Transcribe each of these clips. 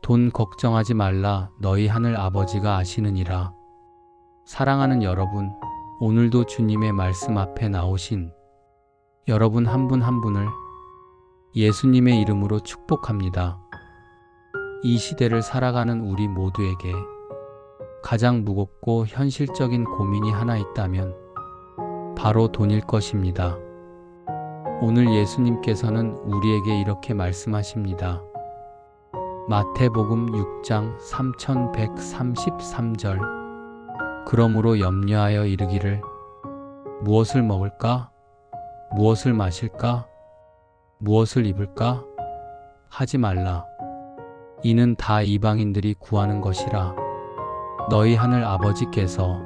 돈 걱정하지 말라. 너희 하늘 아버지가 아시느니라. 사랑하는 여러분, 오늘도 주님의 말씀 앞에 나오신 여러분 한 분 한 분을 예수님의 이름으로 축복합니다. 이 시대를 살아가는 우리 모두에게 가장 무겁고 현실적인 고민이 하나 있다면 바로 돈일 것입니다. 오늘 예수님께서는 우리에게 이렇게 말씀하십니다. 마태복음 6장 3133절. 그러므로 염려하여 이르기를 무엇을 먹을까? 무엇을 마실까? 무엇을 입을까? 하지 말라. 이는 다 이방인들이 구하는 것이라. 너희 하늘 아버지께서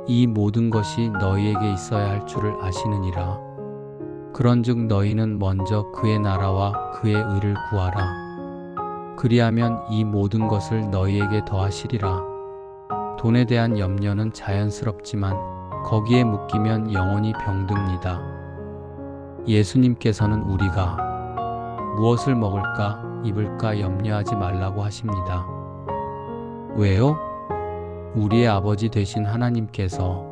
이 모든 것이 너희에게 있어야 할 줄을 아시느니라. 그런즉 너희는 먼저 그의 나라와 그의 의를 구하라. 그리하면 이 모든 것을 너희에게 더하시리라. 돈에 대한 염려는 자연스럽지만 거기에 묶이면 영혼이 병듭니다. 예수님께서는 우리가 무엇을 먹을까, 입을까 염려하지 말라고 하십니다. 왜요? 우리의 아버지 되신 하나님께서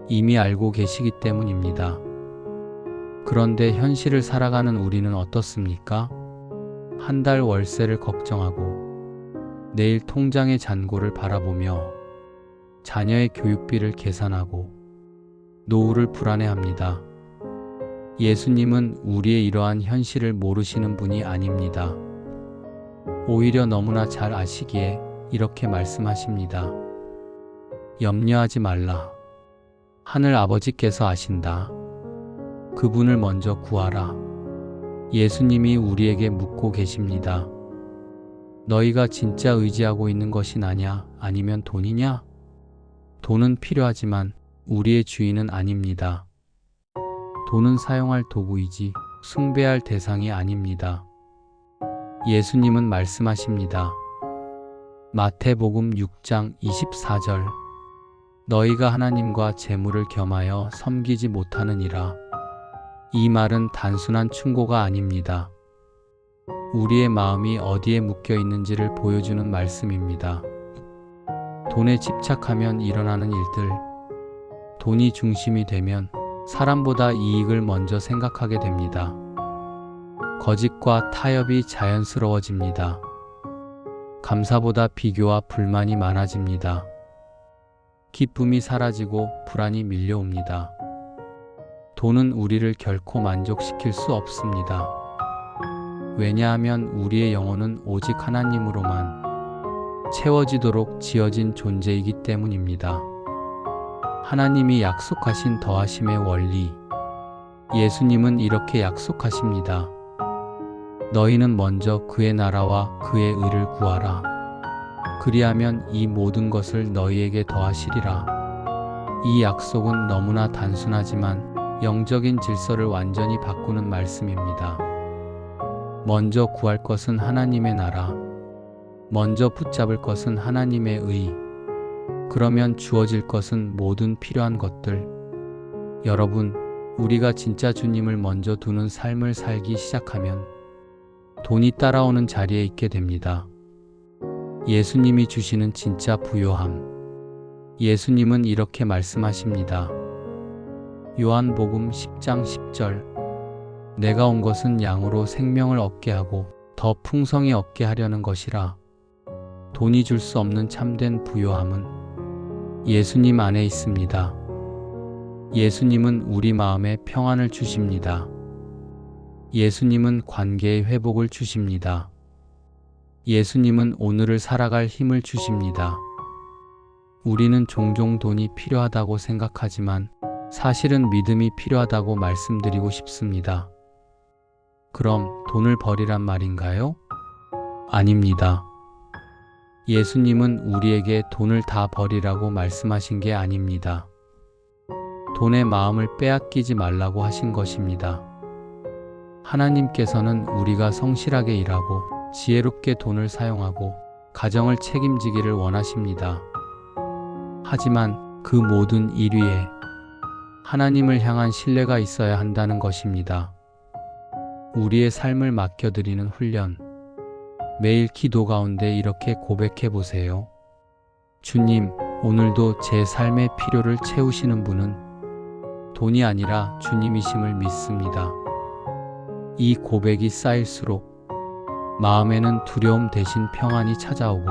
이미 알고 계시기 때문입니다. 그런데 현실을 살아가는 우리는 어떻습니까? 한 달 월세를 걱정하고 내일 통장의 잔고를 바라보며 자녀의 교육비를 계산하고 노후를 불안해합니다. 예수님은 우리의 이러한 현실을 모르시는 분이 아닙니다. 오히려 너무나 잘 아시기에 이렇게 말씀하십니다. 염려하지 말라. 하늘 아버지께서 아신다. 그분을 먼저 구하라. 예수님이 우리에게 묻고 계십니다. 너희가 진짜 의지하고 있는 것이 나냐, 아니면 돈이냐? 돈은 필요하지만 우리의 주인은 아닙니다. 돈은 사용할 도구이지 숭배할 대상이 아닙니다. 예수님은 말씀하십니다. 마태복음 6장 24절. 너희가 하나님과 재물을 겸하여 섬기지 못하느니라. 이 말은 단순한 충고가 아닙니다. 우리의 마음이 어디에 묶여 있는지를 보여주는 말씀입니다. 돈에 집착하면 일어나는 일들, 돈이 중심이 되면 사람보다 이익을 먼저 생각하게 됩니다. 거짓과 타협이 자연스러워집니다. 감사보다 비교와 불만이 많아집니다. 기쁨이 사라지고 불안이 밀려옵니다. 돈은 우리를 결코 만족시킬 수 없습니다. 왜냐하면 우리의 영혼은 오직 하나님으로만 채워지도록 지어진 존재이기 때문입니다. 하나님이 약속하신 더하심의 원리, 예수님은 이렇게 약속하십니다. 너희는 먼저 그의 나라와 그의 의를 구하라. 그리하면 이 모든 것을 너희에게 더하시리라. 이 약속은 너무나 단순하지만 영적인 질서를 완전히 바꾸는 말씀입니다. 먼저 구할 것은 하나님의 나라, 먼저 붙잡을 것은 하나님의 의, 그러면 주어질 것은 모든 필요한 것들. 여러분, 우리가 진짜 주님을 먼저 두는 삶을 살기 시작하면 돈이 따라오는 자리에 있게 됩니다. 예수님이 주시는 진짜 부요함. 예수님은 이렇게 말씀하십니다. 요한복음 10장 10절. 내가 온 것은 양으로 생명을 얻게 하고 더 풍성히 얻게 하려는 것이라. 돈이 줄 수 없는 참된 부요함은 예수님 안에 있습니다. 예수님은 우리 마음에 평안을 주십니다. 예수님은 관계의 회복을 주십니다. 예수님은 오늘을 살아갈 힘을 주십니다. 우리는 종종 돈이 필요하다고 생각하지만 사실은 믿음이 필요하다고 말씀드리고 싶습니다. 그럼 돈을 버리란 말인가요? 아닙니다. 예수님은 우리에게 돈을 다 버리라고 말씀하신 게 아닙니다. 돈의 마음을 빼앗기지 말라고 하신 것입니다. 하나님께서는 우리가 성실하게 일하고 지혜롭게 돈을 사용하고 가정을 책임지기를 원하십니다. 하지만 그 모든 일 위에 하나님을 향한 신뢰가 있어야 한다는 것입니다. 우리의 삶을 맡겨드리는 훈련, 매일 기도 가운데 이렇게 고백해 보세요. 주님, 오늘도 제 삶의 필요를 채우시는 분은 돈이 아니라 주님이심을 믿습니다. 이 고백이 쌓일수록 마음에는 두려움 대신 평안이 찾아오고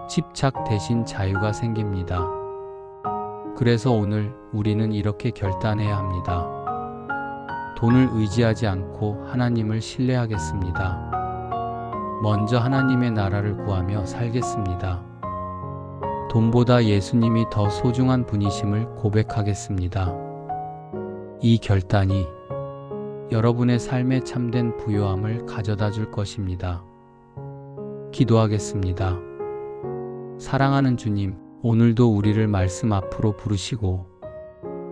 집착 대신 자유가 생깁니다. 그래서 오늘 우리는 이렇게 결단해야 합니다. 돈을 의지하지 않고 하나님을 신뢰하겠습니다. 먼저 하나님의 나라를 구하며 살겠습니다. 돈보다 예수님이 더 소중한 분이심을 고백하겠습니다. 이 결단이 여러분의 삶에 참된 부요함을 가져다 줄 것입니다. 기도하겠습니다. 사랑하는 주님, 오늘도 우리를 말씀 앞으로 부르시고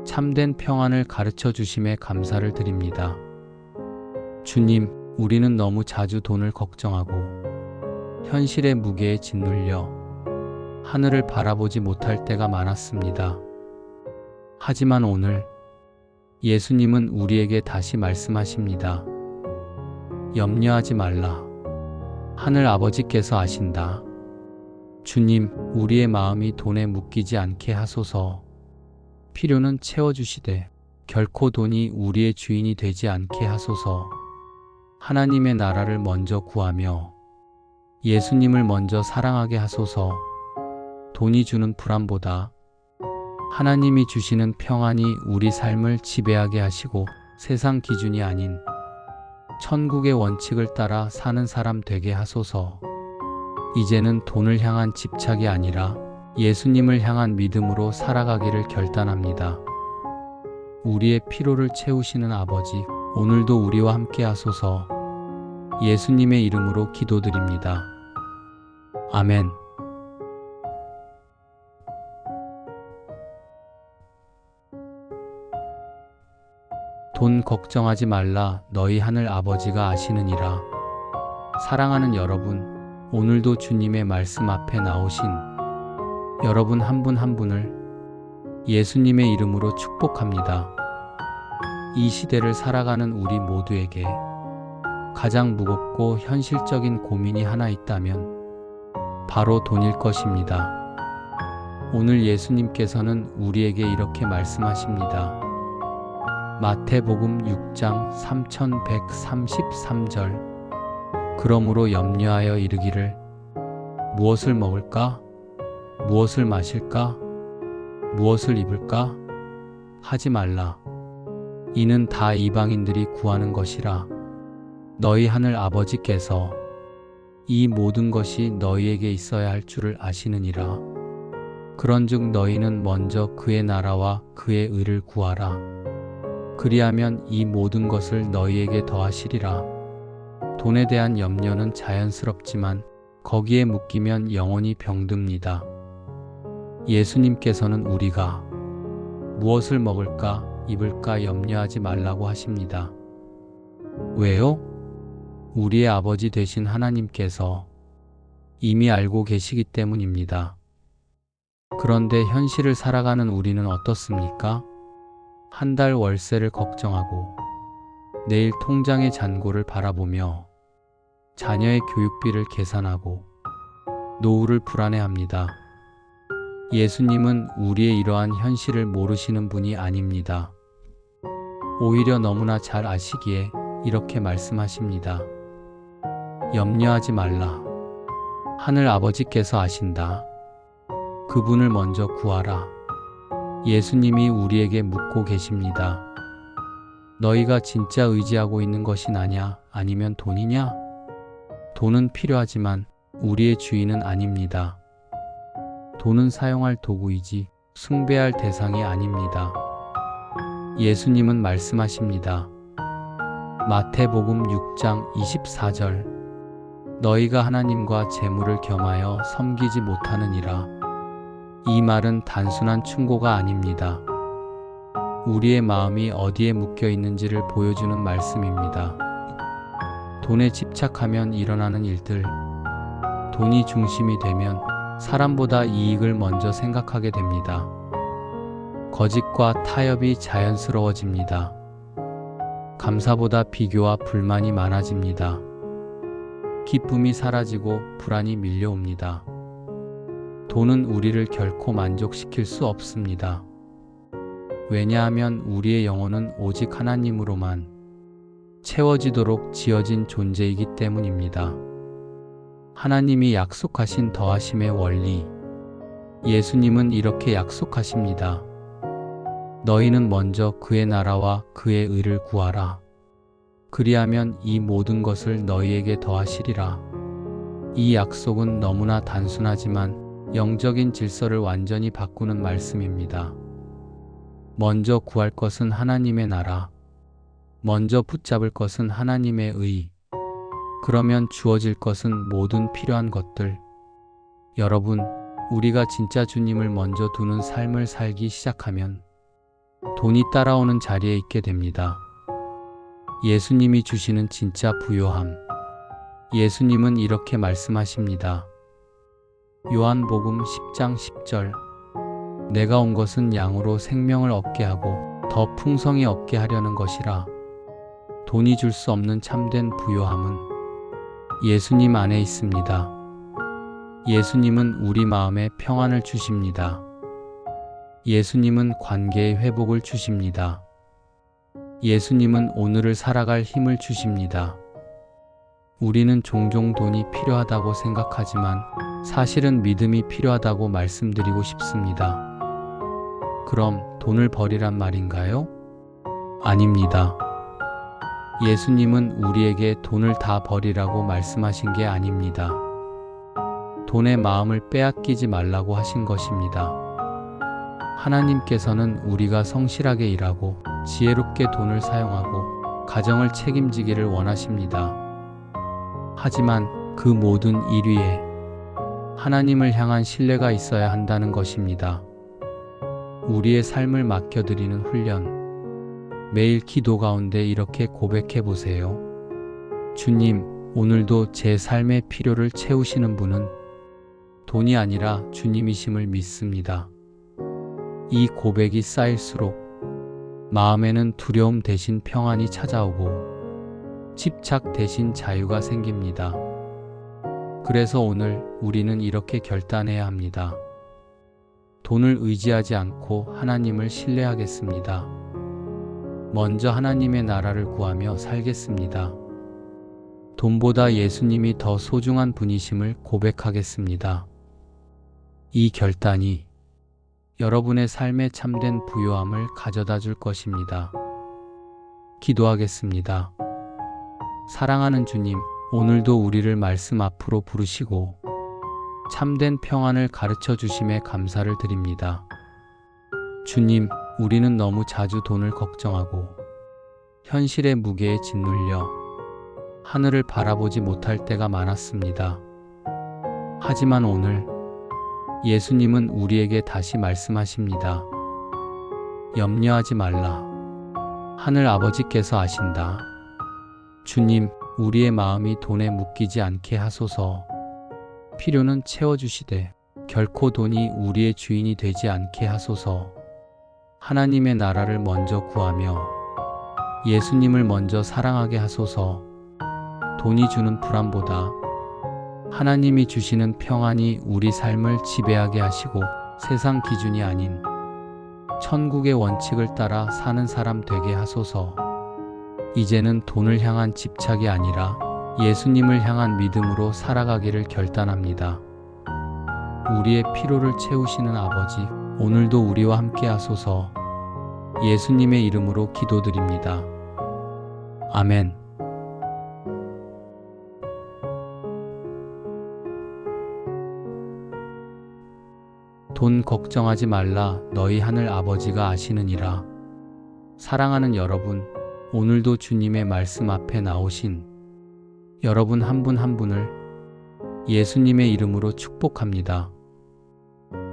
참된 평안을 가르쳐 주심에 감사를 드립니다. 주님, 우리는 너무 자주 돈을 걱정하고 현실의 무게에 짓눌려 하늘을 바라보지 못할 때가 많았습니다. 하지만 오늘 예수님은 우리에게 다시 말씀하십니다. 염려하지 말라. 하늘 아버지께서 아신다. 주님, 우리의 마음이 돈에 묶이지 않게 하소서. 필요는 채워주시되 결코 돈이 우리의 주인이 되지 않게 하소서. 하나님의 나라를 먼저 구하며 예수님을 먼저 사랑하게 하소서. 돈이 주는 불안보다 하나님이 주시는 평안이 우리 삶을 지배하게 하시고 세상 기준이 아닌 천국의 원칙을 따라 사는 사람 되게 하소서. 이제는 돈을 향한 집착이 아니라 예수님을 향한 믿음으로 살아가기를 결단합니다. 우리의 필요를 채우시는 아버지, 오늘도 우리와 함께 하소서. 예수님의 이름으로 기도드립니다. 아멘. 돈 걱정하지 말라. 너희 하늘 아버지가 아시느니라. 사랑하는 여러분, 오늘도 주님의 말씀 앞에 나오신 여러분 한 분 한 분을 예수님의 이름으로 축복합니다. 이 시대를 살아가는 우리 모두에게 가장 무겁고 현실적인 고민이 하나 있다면 바로 돈일 것입니다. 오늘 예수님께서는 우리에게 이렇게 말씀하십니다. 마태복음 6장 3133절. 그러므로 염려하여 이르기를 무엇을 먹을까? 무엇을 마실까? 무엇을 입을까? 하지 말라. 이는 다 이방인들이 구하는 것이라. 너희 하늘 아버지께서 이 모든 것이 너희에게 있어야 할 줄을 아시느니라. 그런즉 너희는 먼저 그의 나라와 그의 의를 구하라. 그리하면 이 모든 것을 너희에게 더하시리라. 돈에 대한 염려는 자연스럽지만 거기에 묶이면 영혼이 병듭니다. 예수님께서는 우리가 무엇을 먹을까, 입을까 염려하지 말라고 하십니다. 왜요? 우리의 아버지 되신 하나님께서 이미 알고 계시기 때문입니다. 그런데 현실을 살아가는 우리는 어떻습니까? 한 달 월세를 걱정하고 내일 통장의 잔고를 바라보며 자녀의 교육비를 계산하고 노후를 불안해합니다. 예수님은 우리의 이러한 현실을 모르시는 분이 아닙니다. 오히려 너무나 잘 아시기에 이렇게 말씀하십니다. 염려하지 말라. 하늘 아버지께서 아신다. 그분을 먼저 구하라. 예수님이 우리에게 묻고 계십니다. 너희가 진짜 의지하고 있는 것이 나냐, 아니면 돈이냐? 돈은 필요하지만 우리의 주인은 아닙니다. 돈은 사용할 도구이지 숭배할 대상이 아닙니다. 예수님은 말씀하십니다. 마태복음 6장 24절. 너희가 하나님과 재물을 겸하여 섬기지 못하느니라. 이 말은 단순한 충고가 아닙니다. 우리의 마음이 어디에 묶여 있는지를 보여주는 말씀입니다. 돈에 집착하면 일어나는 일들, 돈이 중심이 되면 사람보다 이익을 먼저 생각하게 됩니다. 거짓과 타협이 자연스러워집니다. 감사보다 비교와 불만이 많아집니다. 기쁨이 사라지고 불안이 밀려옵니다. 돈은 우리를 결코 만족시킬 수 없습니다. 왜냐하면 우리의 영혼은 오직 하나님으로만 채워지도록 지어진 존재이기 때문입니다. 하나님이 약속하신 더하심의 원리, 예수님은 이렇게 약속하십니다. 너희는 먼저 그의 나라와 그의 의를 구하라. 그리하면 이 모든 것을 너희에게 더하시리라. 이 약속은 너무나 단순하지만 영적인 질서를 완전히 바꾸는 말씀입니다. 먼저 구할 것은 하나님의 나라, 먼저 붙잡을 것은 하나님의 의, 그러면 주어질 것은 모든 필요한 것들. 여러분, 우리가 진짜 주님을 먼저 두는 삶을 살기 시작하면 돈이 따라오는 자리에 있게 됩니다. 예수님이 주시는 진짜 부요함. 예수님은 이렇게 말씀하십니다. 요한복음 10장 10절. 내가 온 것은 양으로 생명을 얻게 하고 더 풍성히 얻게 하려는 것이라. 돈이 줄 수 없는 참된 부요함은 예수님 안에 있습니다. 예수님은 우리 마음에 평안을 주십니다. 예수님은 관계의 회복을 주십니다. 예수님은 오늘을 살아갈 힘을 주십니다. 우리는 종종 돈이 필요하다고 생각하지만 사실은 믿음이 필요하다고 말씀드리고 싶습니다. 그럼 돈을 버리란 말인가요? 아닙니다. 예수님은 우리에게 돈을 다 버리라고 말씀하신 게 아닙니다. 돈의 마음을 빼앗기지 말라고 하신 것입니다. 하나님께서는 우리가 성실하게 일하고 지혜롭게 돈을 사용하고 가정을 책임지기를 원하십니다. 하지만 그 모든 일 위에 하나님을 향한 신뢰가 있어야 한다는 것입니다. 우리의 삶을 맡겨드리는 훈련. 매일 기도 가운데 이렇게 고백해 보세요. 주님, 오늘도 제 삶의 필요를 채우시는 분은 돈이 아니라 주님이심을 믿습니다. 이 고백이 쌓일수록 마음에는 두려움 대신 평안이 찾아오고 집착 대신 자유가 생깁니다. 그래서 오늘 우리는 이렇게 결단해야 합니다. 돈을 의지하지 않고 하나님을 신뢰하겠습니다. 먼저 하나님의 나라를 구하며 살겠습니다. 돈보다 예수님이 더 소중한 분이심을 고백하겠습니다. 이 결단이 여러분의 삶에 참된 부요함을 가져다 줄 것입니다. 기도하겠습니다. 사랑하는 주님, 오늘도 우리를 말씀 앞으로 부르시고 참된 평안을 가르쳐 주심에 감사를 드립니다. 주님, 우리는 너무 자주 돈을 걱정하고 현실의 무게에 짓눌려 하늘을 바라보지 못할 때가 많았습니다. 하지만 오늘 예수님은 우리에게 다시 말씀하십니다. 염려하지 말라. 하늘 아버지께서 아신다. 주님, 우리의 마음이 돈에 묶이지 않게 하소서. 필요는 채워주시되 결코 돈이 우리의 주인이 되지 않게 하소서. 하나님의 나라를 먼저 구하며 예수님을 먼저 사랑하게 하소서. 돈이 주는 불안보다 하나님이 주시는 평안이 우리 삶을 지배하게 하시고 세상 기준이 아닌 천국의 원칙을 따라 사는 사람 되게 하소서. 이제는 돈을 향한 집착이 아니라 예수님을 향한 믿음으로 살아가기를 결단합니다. 우리의 필요를 채우시는 아버지, 오늘도 우리와 함께 하소서. 예수님의 이름으로 기도드립니다. 아멘. 돈 걱정하지 말라. 너희 하늘 아버지가 아시느니라. 사랑하는 여러분, 오늘도 주님의 말씀 앞에 나오신 여러분 한 분 한 분을 예수님의 이름으로 축복합니다.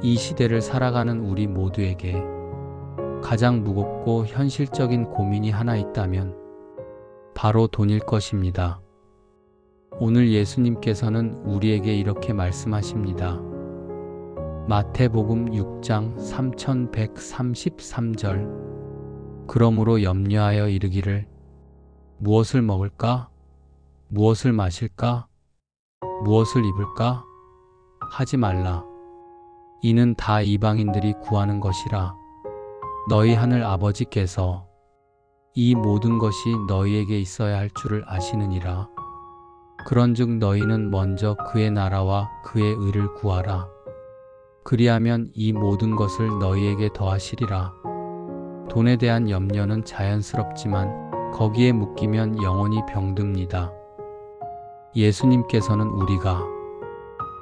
이 시대를 살아가는 우리 모두에게 가장 무겁고 현실적인 고민이 하나 있다면 바로 돈일 것입니다. 오늘 예수님께서는 우리에게 이렇게 말씀하십니다. 마태복음 6장 3133절. 그러므로 염려하여 이르기를 무엇을 먹을까? 무엇을 마실까? 무엇을 입을까? 하지 말라. 이는 다 이방인들이 구하는 것이라. 너희 하늘 아버지께서 이 모든 것이 너희에게 있어야 할 줄을 아시느니라. 그런즉 너희는 먼저 그의 나라와 그의 의를 구하라. 그리하면 이 모든 것을 너희에게 더하시리라. 돈에 대한 염려는 자연스럽지만 거기에 묶이면 영혼이 병듭니다. 예수님께서는 우리가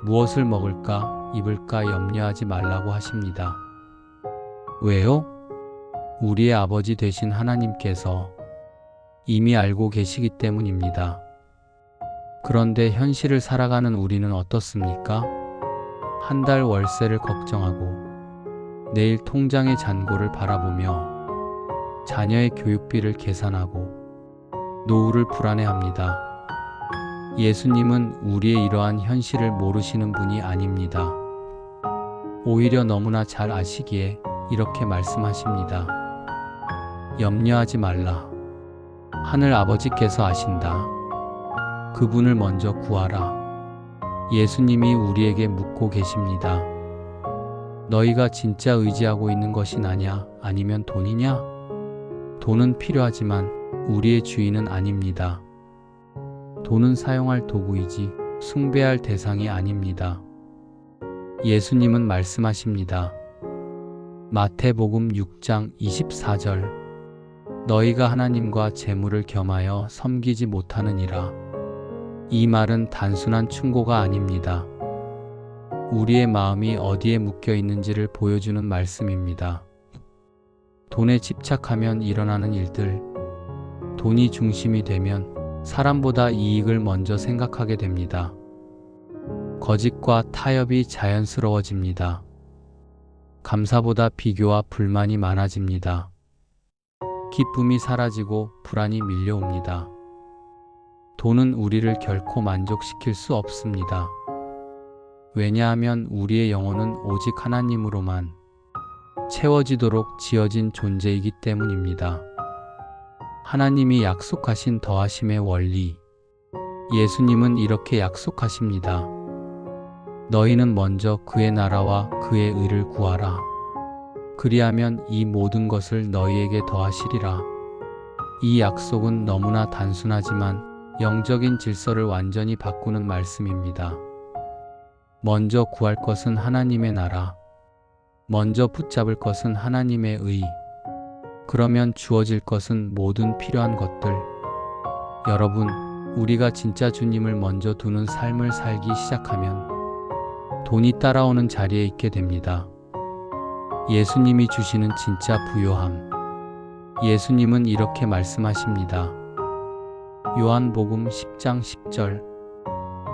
무엇을 먹을까, 입을까 염려하지 말라고 하십니다. 왜요? 우리의 아버지 되신 하나님께서 이미 알고 계시기 때문입니다. 그런데 현실을 살아가는 우리는 어떻습니까? 한 달 월세를 걱정하고 내일 통장의 잔고를 바라보며 자녀의 교육비를 계산하고 노후를 불안해합니다. 예수님은 우리의 이러한 현실을 모르시는 분이 아닙니다. 오히려 너무나 잘 아시기에 이렇게 말씀하십니다. 염려하지 말라. 하늘 아버지께서 아신다. 그분을 먼저 구하라. 예수님이 우리에게 묻고 계십니다. 너희가 진짜 의지하고 있는 것이 나냐, 아니면 돈이냐? 돈은 필요하지만 우리의 주인은 아닙니다. 돈은 사용할 도구이지 숭배할 대상이 아닙니다. 예수님은 말씀하십니다. 마태복음 6장 24절 너희가 하나님과 재물을 겸하여 섬기지 못하느니라. 이 말은 단순한 충고가 아닙니다. 우리의 마음이 어디에 묶여 있는지를 보여주는 말씀입니다. 돈에 집착하면 일어나는 일들, 돈이 중심이 되면 사람보다 이익을 먼저 생각하게 됩니다. 거짓과 타협이 자연스러워집니다. 감사보다 비교와 불만이 많아집니다. 기쁨이 사라지고 불안이 밀려옵니다. 돈은 우리를 결코 만족시킬 수 없습니다. 왜냐하면 우리의 영혼은 오직 하나님으로만 채워지도록 지어진 존재이기 때문입니다. 하나님이 약속하신 더하심의 원리, 예수님은 이렇게 약속하십니다. 너희는 먼저 그의 나라와 그의 의를 구하라. 그리하면 이 모든 것을 너희에게 더하시리라. 이 약속은 너무나 단순하지만 영적인 질서를 완전히 바꾸는 말씀입니다. 먼저 구할 것은 하나님의 나라, 먼저 붙잡을 것은 하나님의 의, 그러면 주어질 것은 모든 필요한 것들. 여러분, 우리가 진짜 주님을 먼저 두는 삶을 살기 시작하면 돈이 따라오는 자리에 있게 됩니다. 예수님이 주시는 진짜 부요함. 예수님은 이렇게 말씀하십니다. 요한복음 10장 10절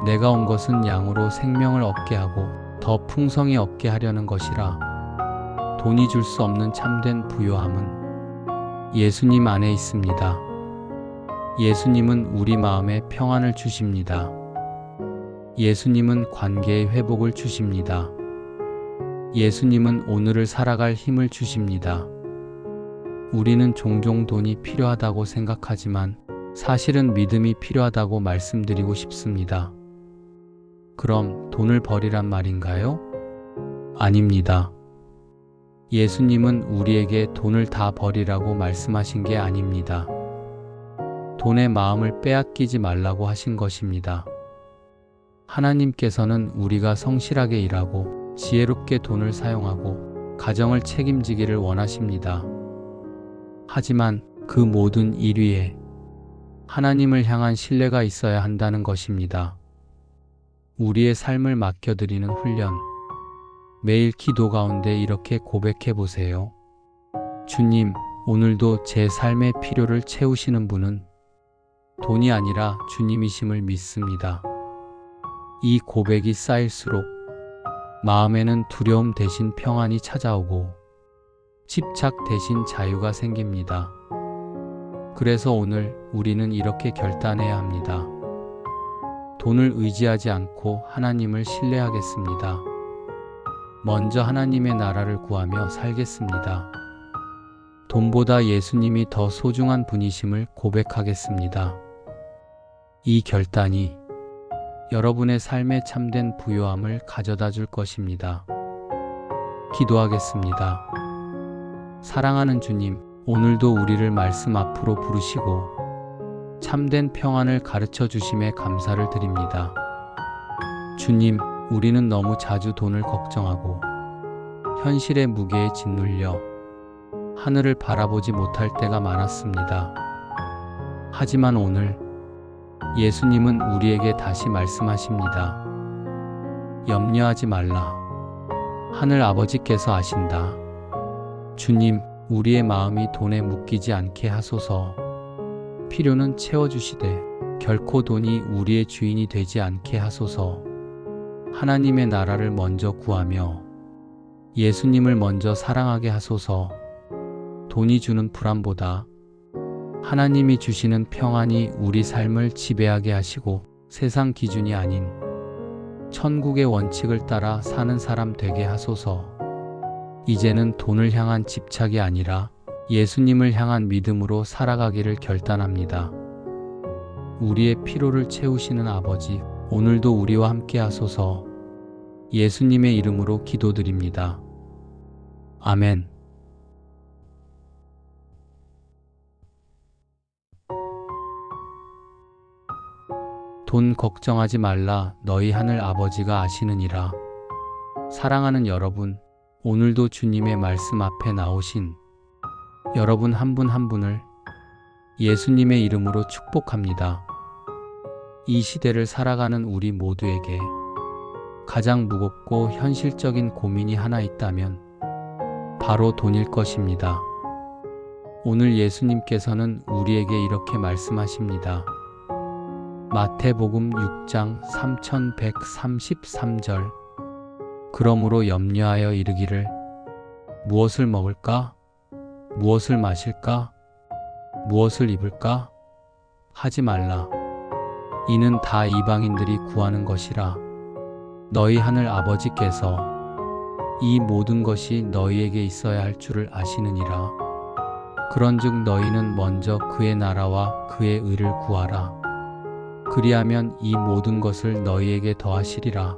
내가 온 것은 양으로 생명을 얻게 하고 더 풍성히 얻게 하려는 것이라. 돈이 줄 수 없는 참된 부요함은 예수님 안에 있습니다. 예수님은 우리 마음에 평안을 주십니다. 예수님은 관계의 회복을 주십니다. 예수님은 오늘을 살아갈 힘을 주십니다. 우리는 종종 돈이 필요하다고 생각하지만 사실은 믿음이 필요하다고 말씀드리고 싶습니다. 그럼 돈을 버리란 말인가요? 아닙니다. 예수님은 우리에게 돈을 다 버리라고 말씀하신 게 아닙니다. 돈의 마음을 빼앗기지 말라고 하신 것입니다. 하나님께서는 우리가 성실하게 일하고 지혜롭게 돈을 사용하고 가정을 책임지기를 원하십니다. 하지만 그 모든 일 위에 하나님을 향한 신뢰가 있어야 한다는 것입니다. 우리의 삶을 맡겨드리는 훈련. 매일 기도 가운데 이렇게 고백해 보세요. 주님, 오늘도 제 삶의 필요를 채우시는 분은 돈이 아니라 주님이심을 믿습니다. 이 고백이 쌓일수록 마음에는 두려움 대신 평안이 찾아오고 집착 대신 자유가 생깁니다. 그래서 오늘 우리는 이렇게 결단해야 합니다. 돈을 의지하지 않고 하나님을 신뢰하겠습니다. 먼저 하나님의 나라를 구하며 살겠습니다. 돈보다 예수님이 더 소중한 분이심을 고백하겠습니다. 이 결단이 여러분의 삶에 참된 부요함을 가져다 줄 것입니다. 기도하겠습니다. 사랑하는 주님, 오늘도 우리를 말씀 앞으로 부르시고 참된 평안을 가르쳐 주심에 감사를 드립니다. 주님, 우리는 너무 자주 돈을 걱정하고 현실의 무게에 짓눌려 하늘을 바라보지 못할 때가 많았습니다. 하지만 오늘 예수님은 우리에게 다시 말씀하십니다. 염려하지 말라. 하늘 아버지께서 아신다. 주님, 우리의 마음이 돈에 묶이지 않게 하소서. 필요는 채워주시되 결코 돈이 우리의 주인이 되지 않게 하소서. 하나님의 나라를 먼저 구하며 예수님을 먼저 사랑하게 하소서. 돈이 주는 불안보다 하나님이 주시는 평안이 우리 삶을 지배하게 하시고 세상 기준이 아닌 천국의 원칙을 따라 사는 사람 되게 하소서. 이제는 돈을 향한 집착이 아니라 예수님을 향한 믿음으로 살아가기를 결단합니다. 우리의 필요를 채우시는 아버지, 오늘도 우리와 함께 하소서. 예수님의 이름으로 기도드립니다. 아멘. 돈 걱정하지 말라. 너희 하늘 아버지가 아시느니라. 사랑하는 여러분, 오늘도 주님의 말씀 앞에 나오신 여러분 한 분 한 분을 예수님의 이름으로 축복합니다. 이 시대를 살아가는 우리 모두에게 가장 무겁고 현실적인 고민이 하나 있다면 바로 돈일 것입니다. 오늘 예수님께서는 우리에게 이렇게 말씀하십니다. 마태복음 6장 3133절. 그러므로 염려하여 이르기를 무엇을 먹을까? 무엇을 마실까? 무엇을 입을까? 하지 말라. 이는 다 이방인들이 구하는 것이라. 너희 하늘 아버지께서 이 모든 것이 너희에게 있어야 할 줄을 아시느니라. 그런즉 너희는 먼저 그의 나라와 그의 의를 구하라. 그리하면 이 모든 것을 너희에게 더하시리라.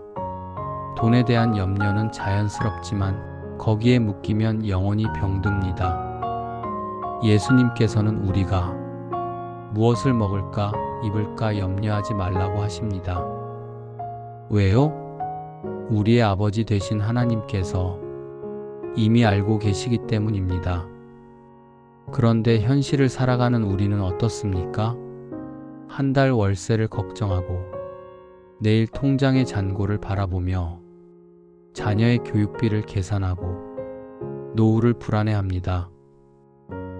돈에 대한 염려는 자연스럽지만 거기에 묶이면 영혼이 병듭니다. 예수님께서는 우리가 무엇을 먹을까, 입을까 염려하지 말라고 하십니다. 왜요? 우리의 아버지 되신 하나님께서 이미 알고 계시기 때문입니다. 그런데 현실을 살아가는 우리는 어떻습니까? 한 달 월세를 걱정하고 내일 통장의 잔고를 바라보며 자녀의 교육비를 계산하고 노후를 불안해합니다.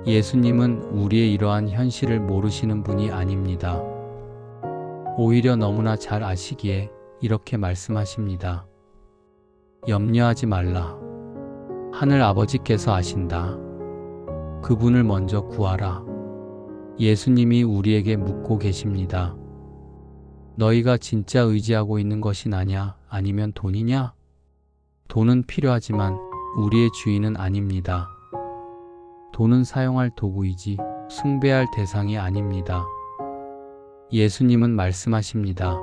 예수님은 우리의 이러한 현실을 모르시는 분이 아닙니다. 오히려 너무나 잘 아시기에 이렇게 말씀하십니다. 염려하지 말라. 하늘 아버지께서 아신다. 그분을 먼저 구하라. 예수님이 우리에게 묻고 계십니다. 너희가 진짜 의지하고 있는 것이 나냐, 아니면 돈이냐? 돈은 필요하지만 우리의 주인은 아닙니다. 돈은 사용할 도구이지 숭배할 대상이 아닙니다. 예수님은 말씀하십니다.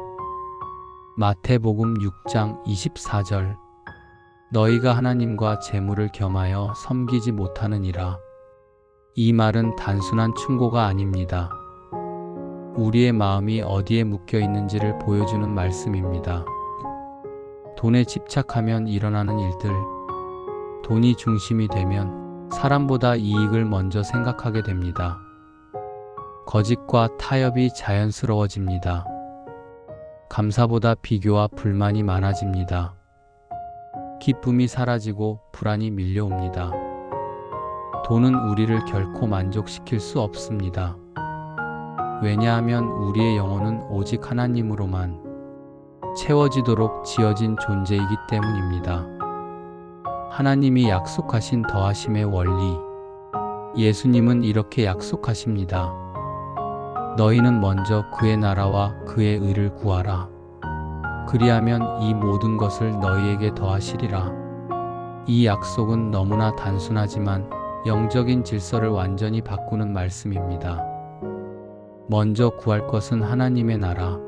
마태복음 6장 24절. 너희가 하나님과 재물을 겸하여 섬기지 못하느니라. 이 말은 단순한 충고가 아닙니다. 우리의 마음이 어디에 묶여 있는지를 보여주는 말씀입니다. 돈에 집착하면 일어나는 일들, 돈이 중심이 되면 사람보다 이익을 먼저 생각하게 됩니다. 거짓과 타협이 자연스러워집니다. 감사보다 비교와 불만이 많아집니다. 기쁨이 사라지고 불안이 밀려옵니다. 돈은 우리를 결코 만족시킬 수 없습니다. 왜냐하면 우리의 영혼은 오직 하나님으로만 채워지도록 지어진 존재이기 때문입니다. 하나님이 약속하신 더하심의 원리, 예수님은 이렇게 약속하십니다. 너희는 먼저 그의 나라와 그의 의를 구하라. 그리하면 이 모든 것을 너희에게 더하시리라. 이 약속은 너무나 단순하지만 영적인 질서를 완전히 바꾸는 말씀입니다. 먼저 구할 것은 하나님의 나라,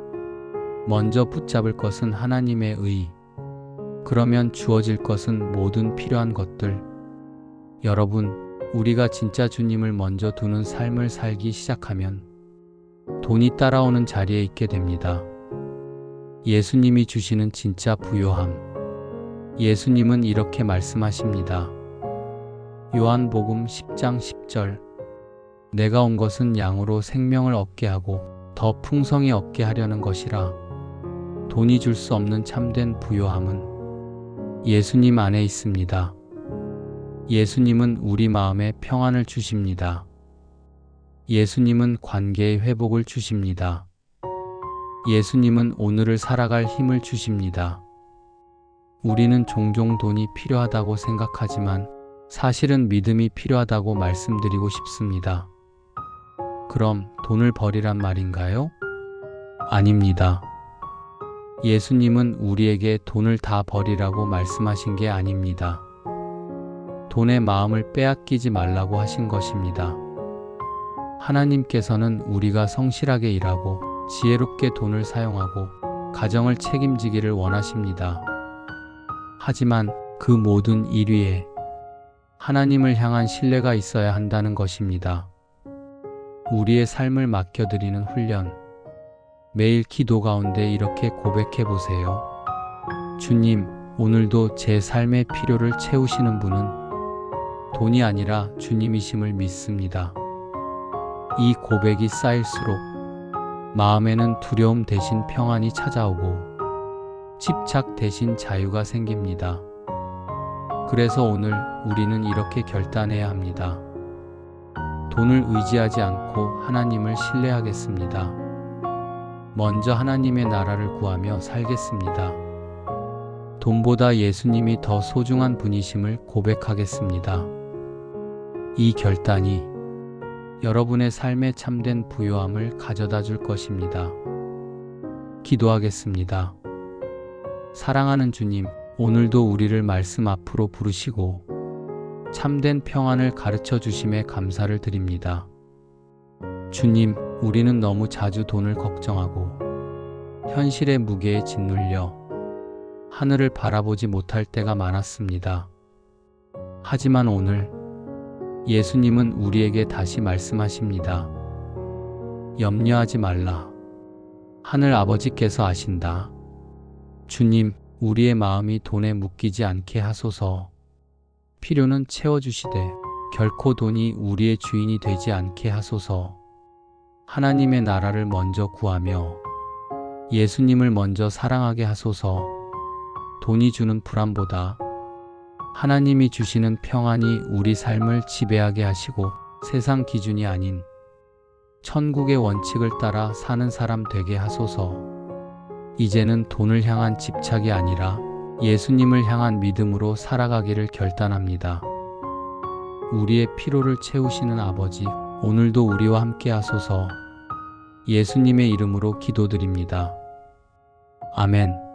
먼저 붙잡을 것은 하나님의 의. 그러면 주어질 것은 모든 필요한 것들. 여러분, 우리가 진짜 주님을 먼저 두는 삶을 살기 시작하면 돈이 따라오는 자리에 있게 됩니다. 예수님이 주시는 진짜 부요함. 예수님은 이렇게 말씀하십니다. 요한복음 10장 10절. 내가 온 것은 양으로 생명을 얻게 하고 더 풍성히 얻게 하려는 것이라. 돈이 줄 수 없는 참된 부요함은 예수님 안에 있습니다. 예수님은 우리 마음에 평안을 주십니다. 예수님은 관계의 회복을 주십니다. 예수님은 오늘을 살아갈 힘을 주십니다. 우리는 종종 돈이 필요하다고 생각하지만 사실은 믿음이 필요하다고 말씀드리고 싶습니다. 그럼 돈을 버리란 말인가요? 아닙니다. 예수님은 우리에게 돈을 다 버리라고 말씀하신 게 아닙니다. 돈의 마음을 빼앗기지 말라고 하신 것입니다. 하나님께서는 우리가 성실하게 일하고 지혜롭게 돈을 사용하고 가정을 책임지기를 원하십니다. 하지만 그 모든 일 위에 하나님을 향한 신뢰가 있어야 한다는 것입니다. 우리의 삶을 맡겨드리는 훈련. 매일 기도 가운데 이렇게 고백해 보세요. 주님, 오늘도 제 삶의 필요를 채우시는 분은 돈이 아니라 주님이심을 믿습니다. 이 고백이 쌓일수록 마음에는 두려움 대신 평안이 찾아오고 집착 대신 자유가 생깁니다. 그래서 오늘 우리는 이렇게 결단해야 합니다. 돈을 의지하지 않고 하나님을 신뢰하겠습니다. 먼저 하나님의 나라를 구하며 살겠습니다. 돈보다 예수님이 더 소중한 분이심을 고백하겠습니다. 이 결단이 여러분의 삶에 참된 부요함을 가져다 줄 것입니다. 기도하겠습니다. 사랑하는 주님, 오늘도 우리를 말씀 앞으로 부르시고 참된 평안을 가르쳐 주심에 감사를 드립니다. 주님, 우리는 너무 자주 돈을 걱정하고 현실의 무게에 짓눌려 하늘을 바라보지 못할 때가 많았습니다. 하지만 오늘 예수님은 우리에게 다시 말씀하십니다. 염려하지 말라. 하늘 아버지께서 아신다. 주님, 우리의 마음이 돈에 묶이지 않게 하소서. 필요는 채워주시되 결코 돈이 우리의 주인이 되지 않게 하소서. 하나님의 나라를 먼저 구하며 예수님을 먼저 사랑하게 하소서. 돈이 주는 불안보다 하나님이 주시는 평안이 우리 삶을 지배하게 하시고 세상 기준이 아닌 천국의 원칙을 따라 사는 사람 되게 하소서. 이제는 돈을 향한 집착이 아니라 예수님을 향한 믿음으로 살아가기를 결단합니다. 우리의 필요를 채우시는 아버지, 오늘도 우리와 함께 하소서. 예수님의 이름으로 기도드립니다. 아멘.